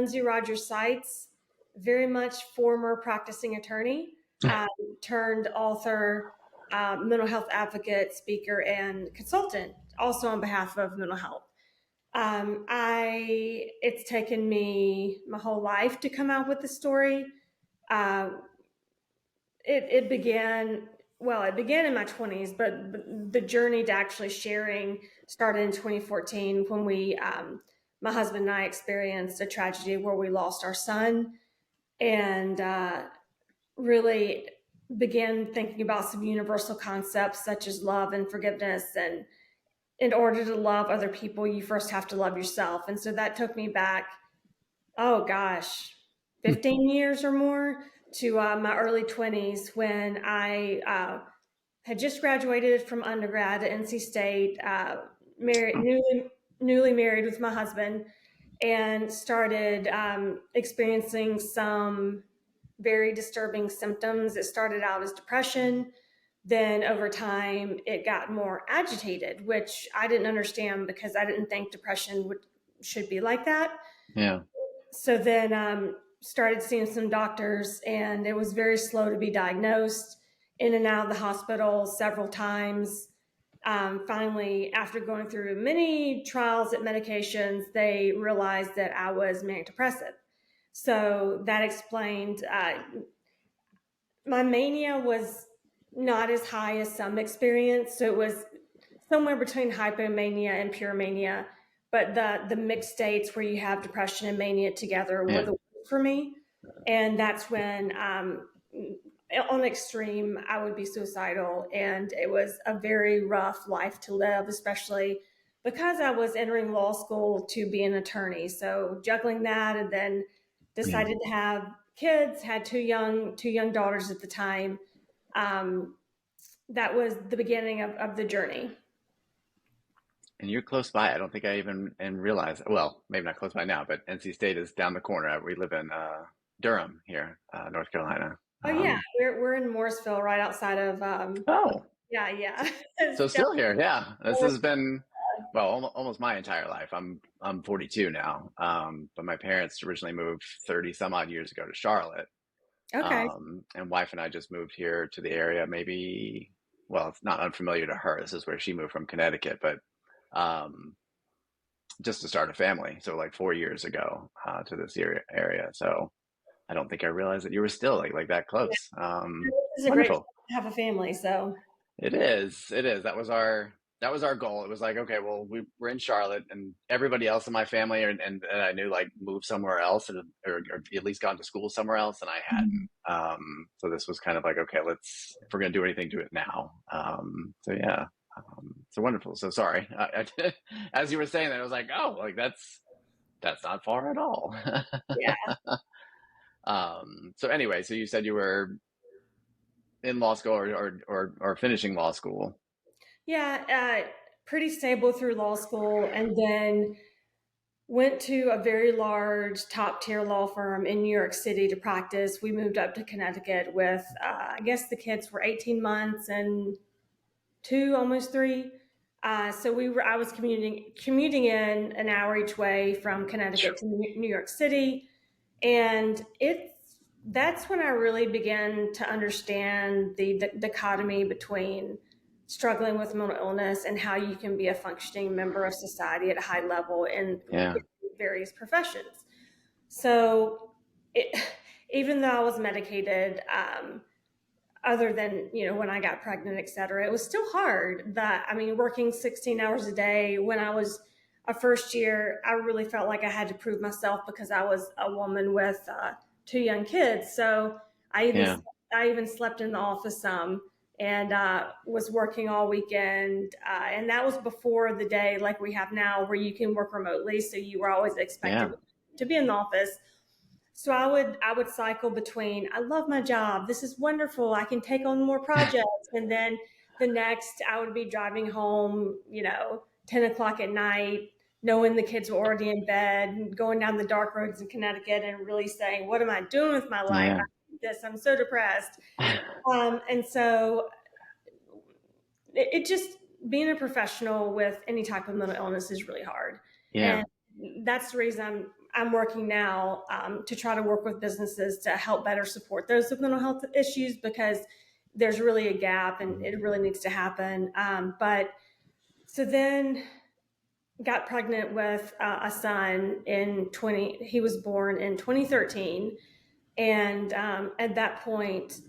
Lindsay Rogers Seitz, very much former practicing attorney, turned author, mental health advocate, speaker, and consultant, also on behalf of mental health. It's taken me my whole life to come out with the story. Uh, it began, well, it began in my 20s, but the journey to actually sharing started in 2014 when my husband and I experienced a tragedy where we lost our son, and really began thinking about some universal concepts such as love and forgiveness. And in order to love other people, you first have to love yourself. And so that took me back, oh gosh, 15 years or more, to my early 20s, when I had just graduated from undergrad at NC State, newly married with my husband, and started experiencing some very disturbing symptoms. It started out as depression. Then over time, it got more agitated, which I didn't understand because I didn't think depression should be like that. Yeah. So then started seeing some doctors, and it was very slow to be diagnosed, in and out of the hospital several times. Finally, after going through many trials at medications, they realized that I was manic depressive. So that explained my mania was not as high as some experience. So it was somewhere between hypomania and pure mania. But the mixed states where you have depression and mania together were the worst for me. And that's when, on extreme, I would be suicidal. And it was a very rough life to live, especially because I was entering law school to be an attorney. So juggling that, and then decided to have kids, had two young daughters at the time. That was the beginning of the journey. And you're close by. I don't think I even realized. Well, maybe not close by now, but NC State is down the corner. We live in Durham here, North Carolina. Oh yeah, we're in Morrisville, right outside of. Oh, yeah. so still here. Yeah, this has been, well, almost my entire life. I'm 42 now, but my parents originally moved 30 some odd years ago to Charlotte. Okay. And wife and I just moved here to the area. Maybe, well, it's not unfamiliar to her. This is where she moved from, Connecticut, but just to start a family. So like 4 years ago to this area. So I don't think I realized that you were still like that close. It's a great Wonderful. to have a family. So It is. It is. That was our goal. It was like, okay, well, we're in Charlotte, and everybody else in my family and I knew like moved somewhere else, or at least gone to school somewhere else, and I hadn't. So this was kind of like, okay, if we're gonna do anything, do it now. So yeah. So wonderful. So sorry. As you were saying that, I was like, oh, like that's not far at all. yeah. So anyway, so you said you were in law school or finishing law school. Yeah, pretty stable through law school, and then went to a very large top tier law firm in New York City to practice. We moved up to Connecticut with, I guess the kids were 18 months and almost 3. So I was commuting in an hour each way from Connecticut to New York City. And that's when I really began to understand the dichotomy between struggling with mental illness and how you can be a functioning member of society at a high level in various professions. So even though I was medicated, other than, when I got pregnant, et cetera, it was still hard. Working 16 hours a day when I was a first year, I really felt like I had to prove myself because I was a woman with 2 young kids. So I even slept in the office some, and was working all weekend. And that was before the day like we have now where you can work remotely. So you were always expected to be in the office. So I would cycle between, I love my job, this is wonderful, I can take on more projects. And then the next, I would be driving home, 10 o'clock at night, knowing the kids were already in bed, and going down the dark roads in Connecticut and really saying, what am I doing with my life? I hate this, I'm so depressed. And so it just, being a professional with any type of mental illness is really hard. Yeah. And that's the reason I'm working now to try to work with businesses to help better support those with mental health issues, because there's really a gap and it really needs to happen. But so then got pregnant with a son he was born in 2013. And at that point,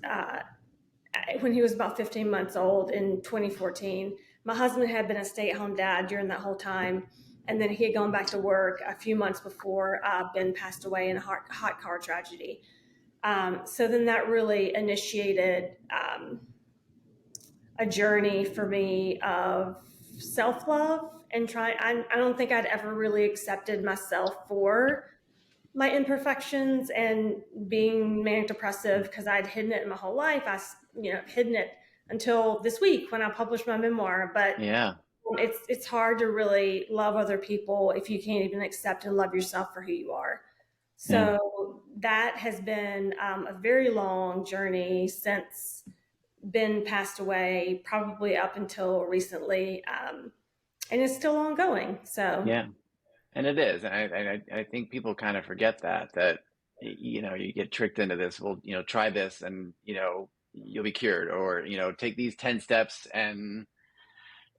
when he was about 15 months old in 2014, my husband had been a stay-at-home dad during that whole time. And then he had gone back to work a few months before Ben passed away in a hot car tragedy. So then that really initiated a journey for me of self-love and I don't think I'd ever really accepted myself for my imperfections and being manic depressive, because I'd hidden it my whole life. Hidden it until this week when I published my memoir. But Yeah. it's hard to really love other people if you can't even accept and love yourself for who you are. Yeah. So that has been a very long journey since Ben passed away, probably up until recently, and it's still ongoing. So Yeah. And it is. And I think people kind of forget that, you get tricked into this, well, try this and, you'll be cured, or, take these 10 steps and,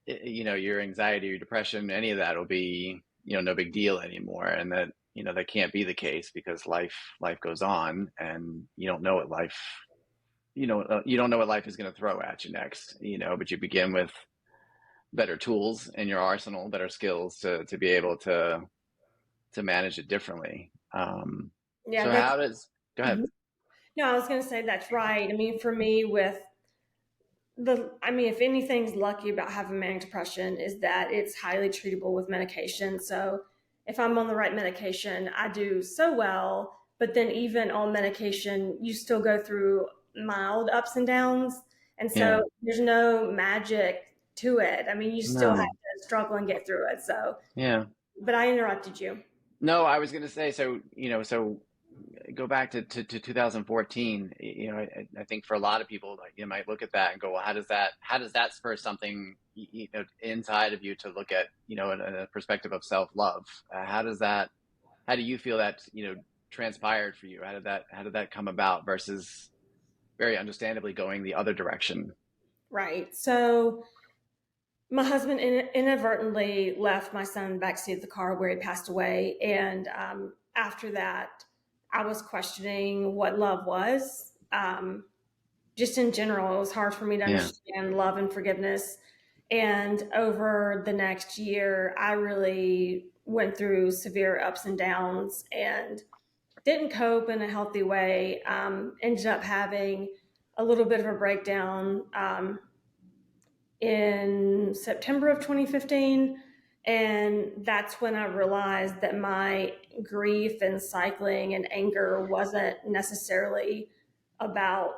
your anxiety, your depression, any of that will be, no big deal anymore. And that, that can't be the case, because life goes on, and you don't know what life, you don't know what life is going to throw at you next, but you begin with better tools in your arsenal, better skills to be able to manage it differently. yeah, So that's how does, go ahead. mhm. No, I was going to say that's right. I mean, for me, if anything's lucky about having manic depression is that it's highly treatable with medication. So if I'm on the right medication, I do so well. But then even on medication, you still go through mild ups and downs. And Yeah. so there's no magic to it. I mean, you still have No. to struggle and get through it. So, Yeah. but I interrupted you. No, I was going to say, so, so go back to 2014. I think for a lot of people, like, you might look at that and go, well, how does that spur something, inside of you to look at, in a perspective of self-love? How do you feel that, transpired for you? How did that come about versus very understandably going the other direction? Right. So my husband inadvertently left my son in the backseat of the car where he passed away. And after that, I was questioning what love was. Just in general, it was hard for me to Yeah. understand love and forgiveness. And over the next year, I really went through severe ups and downs and didn't cope in a healthy way. Ended up having a little bit of a breakdown in September of 2015. And that's when I realized that my grief and cycling and anger wasn't necessarily about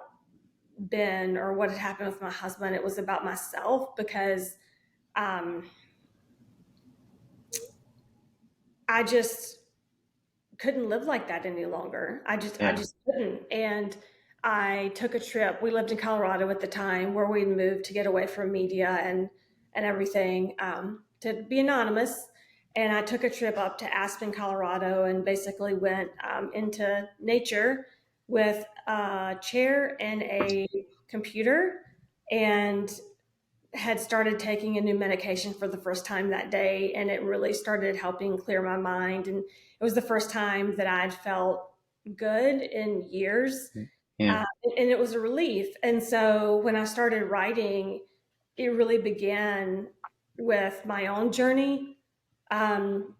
Ben or what had happened with my husband. It was about myself, because um, I just couldn't live like that any longer. I Yeah. just couldn't. And I took a trip. We lived in Colorado at the time, where we'd moved to get away from media and everything, to be anonymous. And I took a trip up to Aspen, Colorado, and basically went into nature with a chair and a computer, and had started taking a new medication for the first time that day, and it really started helping clear my mind. And it was the first time that I'd felt good in years, Yeah. uh, and it was a relief. And so when I started writing, it really began with my own journey, um,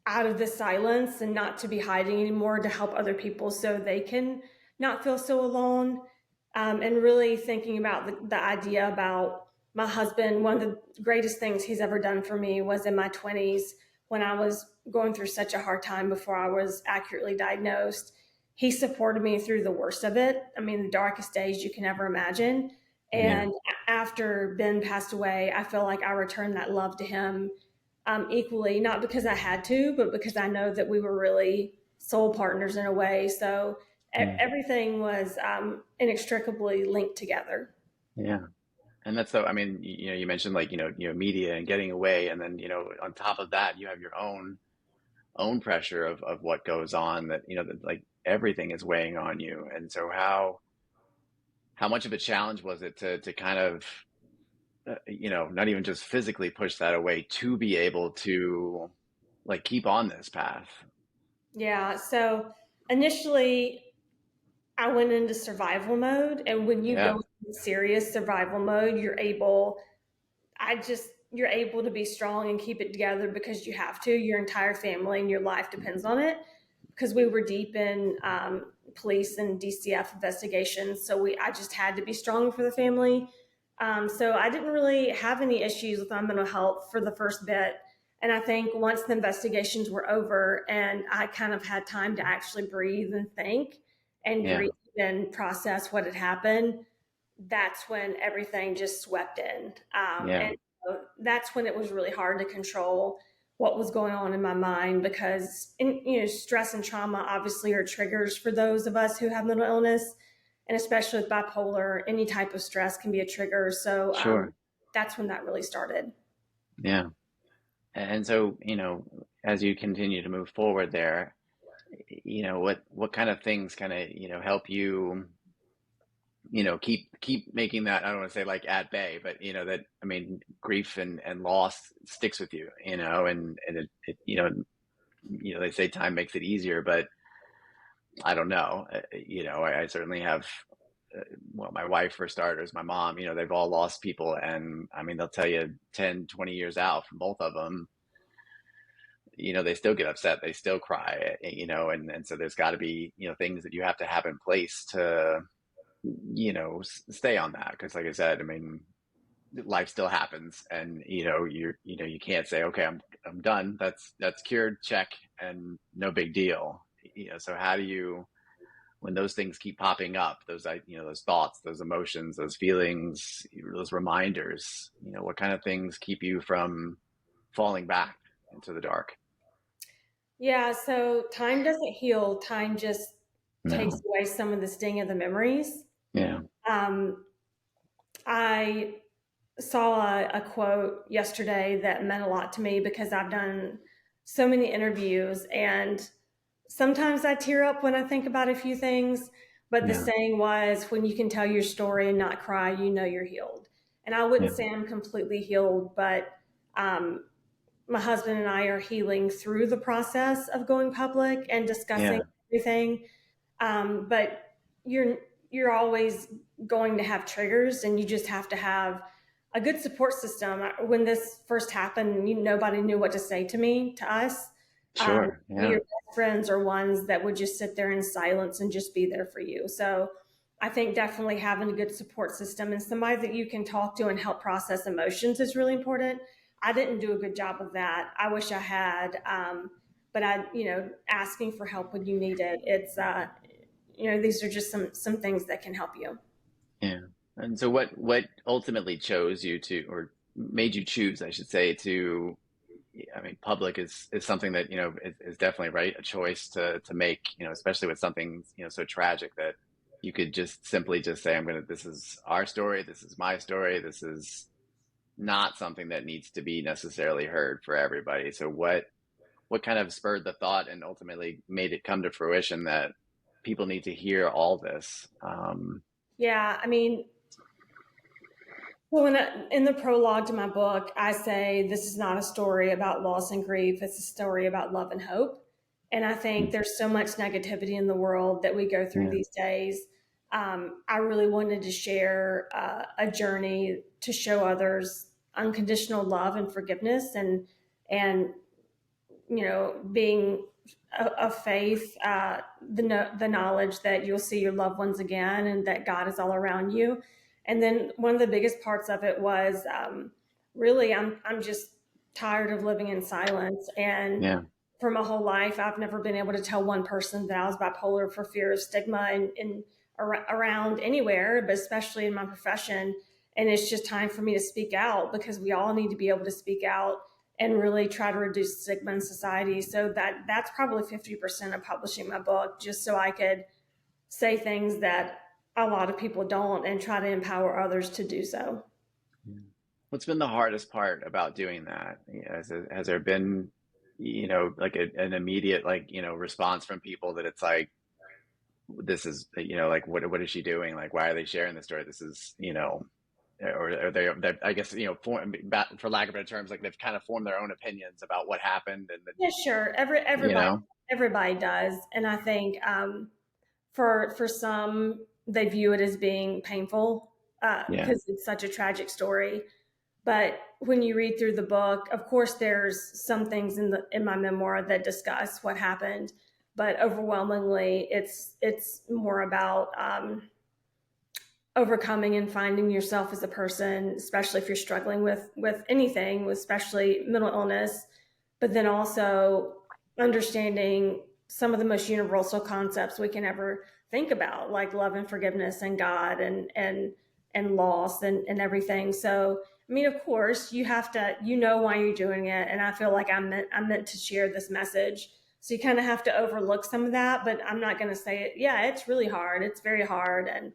out of the silence, and not to be hiding anymore, to help other people so they can not feel so alone. And really thinking about the idea about my husband. One of the greatest things he's ever done for me was in my 20s, when I was going through such a hard time before I was accurately diagnosed. He supported me through the worst of it. I mean, the darkest days you can ever imagine. Yeah. And after Ben passed away, I feel like I returned that love to him, equally, not because I had to, but because I know that we were really soul partners in a way. So Yeah. everything was inextricably linked together. Yeah. And that's so, I mean, you mentioned, like, media and getting away. And then, on top of that, you have your own own pressure of what goes on, that, that like everything is weighing on you. And so how much of a challenge was it to kind of, not even just physically push that away, to be able to like keep on this path? Yeah. So initially, I went into survival mode. And when you go Yeah, into serious survival mode, you're able to be strong and keep it together because you have to. Your entire family and your life depends on it. Because we were deep in police and DCF investigations, so I just had to be strong for the family. So I didn't really have any issues with my mental health for the first bit. And I think once the investigations were over and I kind of had time to actually breathe and think and yeah, grieve and process what had happened, that's when everything just swept in. yeah, And so that's when it was really hard to control what was going on in my mind because, stress and trauma obviously are triggers for those of us who have mental illness. And especially with bipolar, any type of stress can be a trigger. So sure. that's when that really started. Yeah. And so, as you continue to move forward there, what kind of things kind of, help you, keep making that, I don't want to say like at bay, but that, I mean, grief and loss sticks with you, and they say time makes it easier, but I don't know. I certainly have, well, my wife for starters, my mom, they've all lost people, and I mean, they'll tell you 10, 20 years out from both of them, they still get upset, they still cry, and so there's got to be, things that you have to have in place to, stay on that. Because like I said, I mean, life still happens, and you can't say, okay, I'm done, that's cured, check, and no big deal. So how do you, when those things keep popping up, those those thoughts, those emotions, those feelings, those reminders, what kind of things keep you from falling back into the dark? Yeah, so time doesn't heal, time just takes No. away some of the sting of the memories. Yeah. Um, I saw a quote yesterday that meant a lot to me because I've done so many interviews and sometimes I tear up when I think about a few things. But the Yeah. saying was, when you can tell your story and not cry, you know you're healed. And I wouldn't Yeah. say I'm completely healed, but um, my husband and I are healing through the process of going public and discussing Yeah. everything. But you're you're always going to have triggers, and you just have to have a good support system. When this first happened, nobody knew what to say to me, to us. Sure. Your Yeah. best friends are ones that would just sit there in silence and just be there for you. So I think definitely having a good support system and somebody that you can talk to and help process emotions is really important. I didn't do a good job of that. I wish I had. But asking for help when you need it. These are just some things that can help you. Yeah. And so what ultimately chose you to, or made you choose, I should say, to, I mean, public is something that, is definitely right, a choice to make, especially with something, so tragic, that you could just simply just say, this is our story, this is my story, this is not something that needs to be necessarily heard for everybody. So what kind of spurred the thought and ultimately made it come to fruition that people need to hear all this? Yeah, I mean, well, in the prologue to my book, I say this is not a story about loss and grief. It's a story about love and hope. And I think there's so much negativity in the world that we go through Yeah. these days. I really wanted to share a journey to show others unconditional love and forgiveness, and being of faith, the knowledge that you'll see your loved ones again and that God is all around you. And then one of the biggest parts of it was really I'm just tired of living in silence. And Yeah. for my whole life, I've never been able to tell one person that I was bipolar for fear of stigma and around anywhere, but especially in my profession. And it's just time for me to speak out because we all need to be able to speak out and really try to reduce stigma in society. So that's probably 50% of publishing my book, just so I could say things that a lot of people don't and try to empower others to do so. Yeah. What's been the hardest part about doing that? Has there been like an immediate, like, response from people that it's like, this is, like, what is she doing? Like, why are they sharing this story? This is, or are they, I guess, for lack of better terms, like they've kind of formed their own opinions about what happened, and Yeah, sure. you know, Everybody does, and I think for some they view it as being painful yeah, because it's such a tragic story. But when you read through the book, of course, there's some things in my memoir that discuss what happened, but overwhelmingly, it's more about overcoming and finding yourself as a person, especially if you're struggling with anything, especially mental illness, but then also understanding some of the most universal concepts we can ever think about, like love and forgiveness and God and loss and everything. So I mean, of course, you have to, why you're doing it. And I feel like I'm meant to share this message. So you kind of have to overlook some of that, but I'm not going to say it. Yeah, it's really hard. It's very hard. And,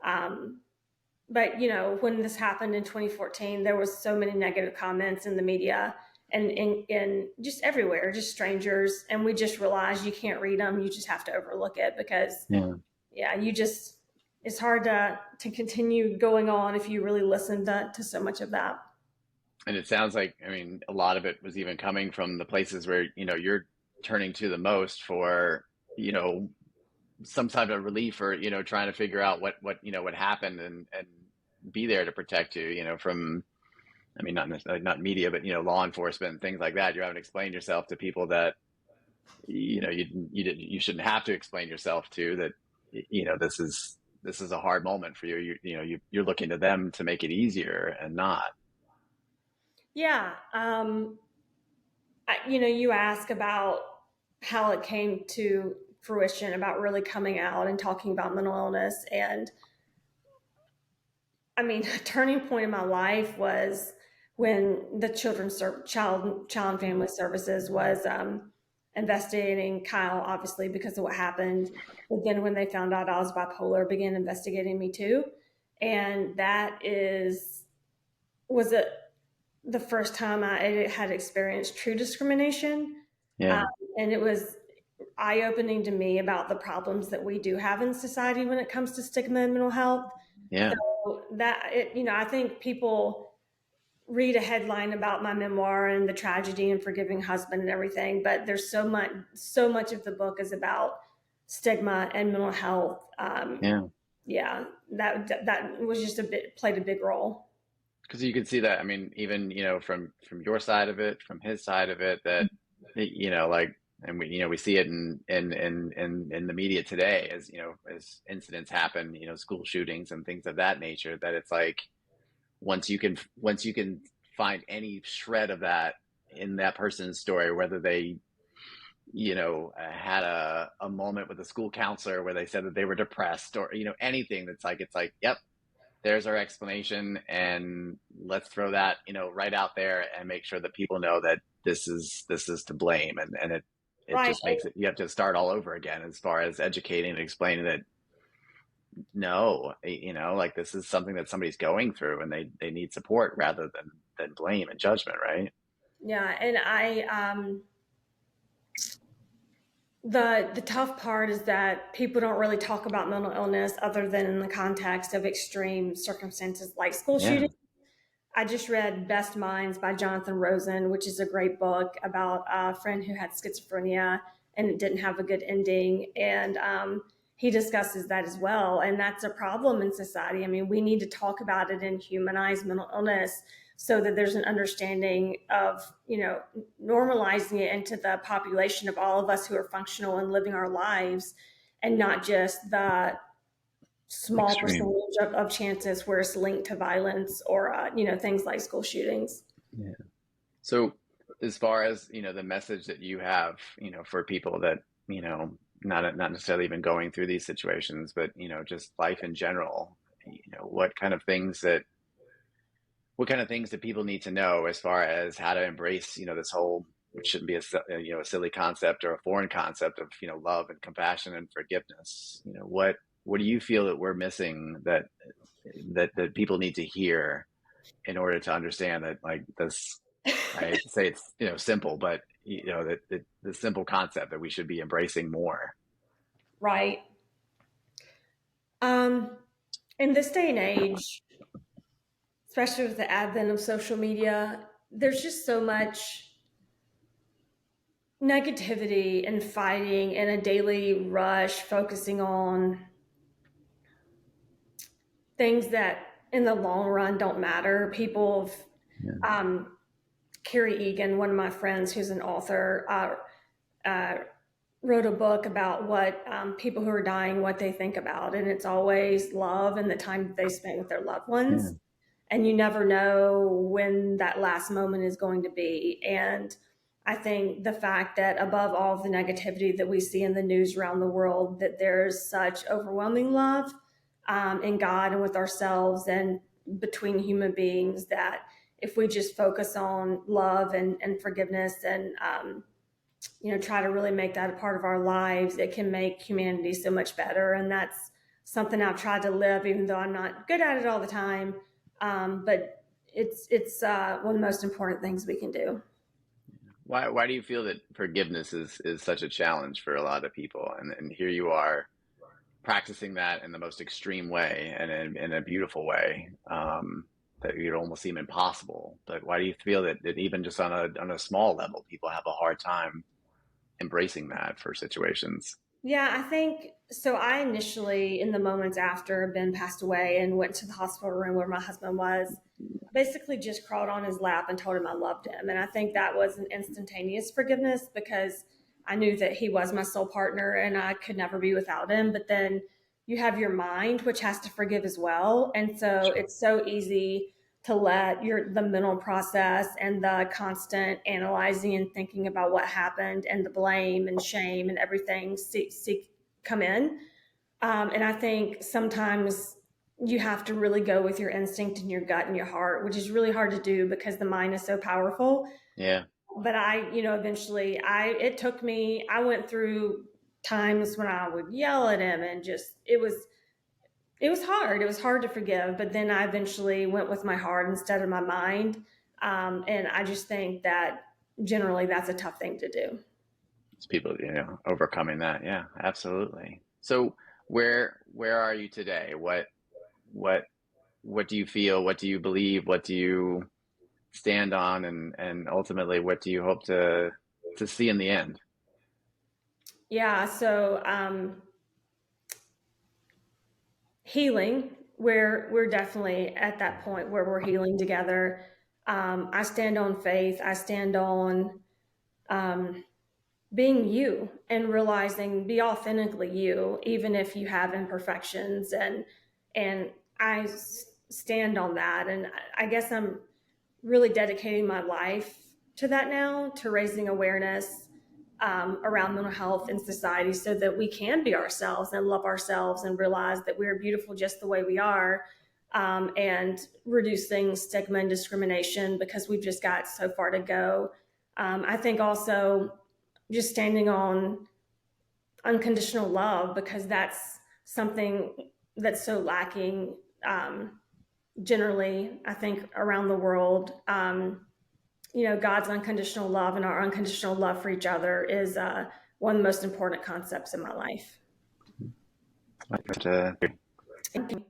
um, but when this happened in 2014, there was so many negative comments in the media and in just everywhere, just strangers. And we just realized you can't read them. You just have to overlook it because yeah. yeah, it's hard to continue going on if you really listen to so much of that. And it sounds like, I mean, a lot of it was even coming from the places where, you're turning to the most for, you know, some type of relief, or, trying to figure out what happened, and be there to protect you, from, I mean, not necessarily not media, but, law enforcement and things like that. You're having to explain yourself to people that, you shouldn't have to explain yourself to, that, this is a hard moment for you. You're looking to them to make it easier, and not. Yeah. You ask about how it came to fruition about really coming out and talking about mental illness. And I mean, a turning point in my life was when the Child and Family Services was investigating Kyle, obviously because of what happened. But then when they found out I was bipolar, began investigating me too. And that was the first time I had experienced true discrimination. Um, Yeah. and it was eye opening to me about the problems that we do have in society when it comes to stigma and mental health. Yeah. So I think people read a headline about my memoir and the tragedy and forgiving husband and everything, but there's so much of the book is about stigma and mental health. Yeah. Yeah, that was just played a big role. Because you can see that, I mean, even, from your side of it, from his side of it, that, like, and we see it in the media today, as, as incidents happen, school shootings and things of that nature, that it's like, once you can find any shred of that in that person's story, whether they, had a moment with a school counselor where they said that they were depressed, or, anything, that's like, it's like, yep, there's our explanation, and let's throw that, right out there, and make sure that people know that this is to blame, and it Right. just makes it, you have to start all over again, as far as educating and explaining that, no, like, this is something that somebody's going through, and they need support, rather than blame and judgment, right? Yeah, and the tough part is that people don't really talk about mental illness other than in the context of extreme circumstances like school Yeah. shooting. I just read Best Minds by Jonathan Rosen, which is a great book about a friend who had schizophrenia and it didn't have a good ending. And he discusses that as well. And that's a problem in society. I mean, we need to talk about it and humanize mental illness so that there's an understanding of, normalizing it into the population of all of us who are functional and living our lives, and not just the small Extreme. percentage of chances where it's linked to violence or things like school shootings. Yeah. So, as far as, the message that you have, for people that, not necessarily even going through these situations, but, just life in general, what kind of things do people need to know, as far as how to embrace, this whole, which shouldn't be a silly concept, or a foreign concept, of, love and compassion and forgiveness. What do you feel that we're missing, that people need to hear, in order to understand that, like, this, I say it's, simple, but that the simple concept that we should be embracing more. Right. Um, in this day and age, especially with the advent of social media, there's just so much negativity and fighting and a daily rush focusing on things that in the long run don't matter. People, Yeah. um, Carrie Egan, one of my friends who's an author, uh, wrote a book about what people who are dying, what they think about. And it's always love and the time that they spent with their loved Yeah. ones. And you never know when that last moment is going to be. And I think the fact that above all of the negativity that we see in the news around the world, that there's such overwhelming love in God and with ourselves and between human beings, that if we just focus on love and forgiveness and try to really make that a part of our lives, it can make humanity so much better. And that's something I've tried to live, even though I'm not good at it all the time. But it's one of the most important things we can do. Why do you feel that forgiveness is such a challenge for a lot of people? And here you are practicing that in the most extreme way and in a beautiful way, that it almost seem impossible. But why do you feel that even just on a small level, people have a hard time embracing that for situations? Yeah, I think so. I initially, in the moments after Ben passed away and went to the hospital room where my husband was, basically just crawled on his lap and told him I loved him. And I think that was an instantaneous forgiveness because I knew that he was my soul partner and I could never be without him. But then you have your mind, which has to forgive as well. And so Sure. it's so easy to let the mental process and the constant analyzing and thinking about what happened and the blame and shame and everything come in. And I think sometimes you have to really go with your instinct and your gut and your heart, which is really hard to do because the mind is so powerful. Yeah. But eventually it took me, I went through times when I would yell at him and just, it was hard. It was hard to forgive, but then I eventually went with my heart instead of my mind. And I just think that generally that's a tough thing to do. It's people, overcoming that. Yeah, absolutely. So where are you today? What what do you feel? What do you believe? What do you stand on? And ultimately, what do you hope to see in the end? Yeah. So, healing, we're definitely at that point where we're healing together. I stand on faith. I stand on um, being you and realizing be authentically you, even if you have imperfections. And I stand on that. And I guess I'm really dedicating my life to that now, to raising awareness around mental health in society so that we can be ourselves and love ourselves and realize that we're beautiful just the way we are, and reducing stigma and discrimination because we've just got so far to go. I think also just standing on unconditional love because that's something that's so lacking, generally, I think, around the world. God's unconditional love and our unconditional love for each other is one of the most important concepts in my life. Like, Thank you.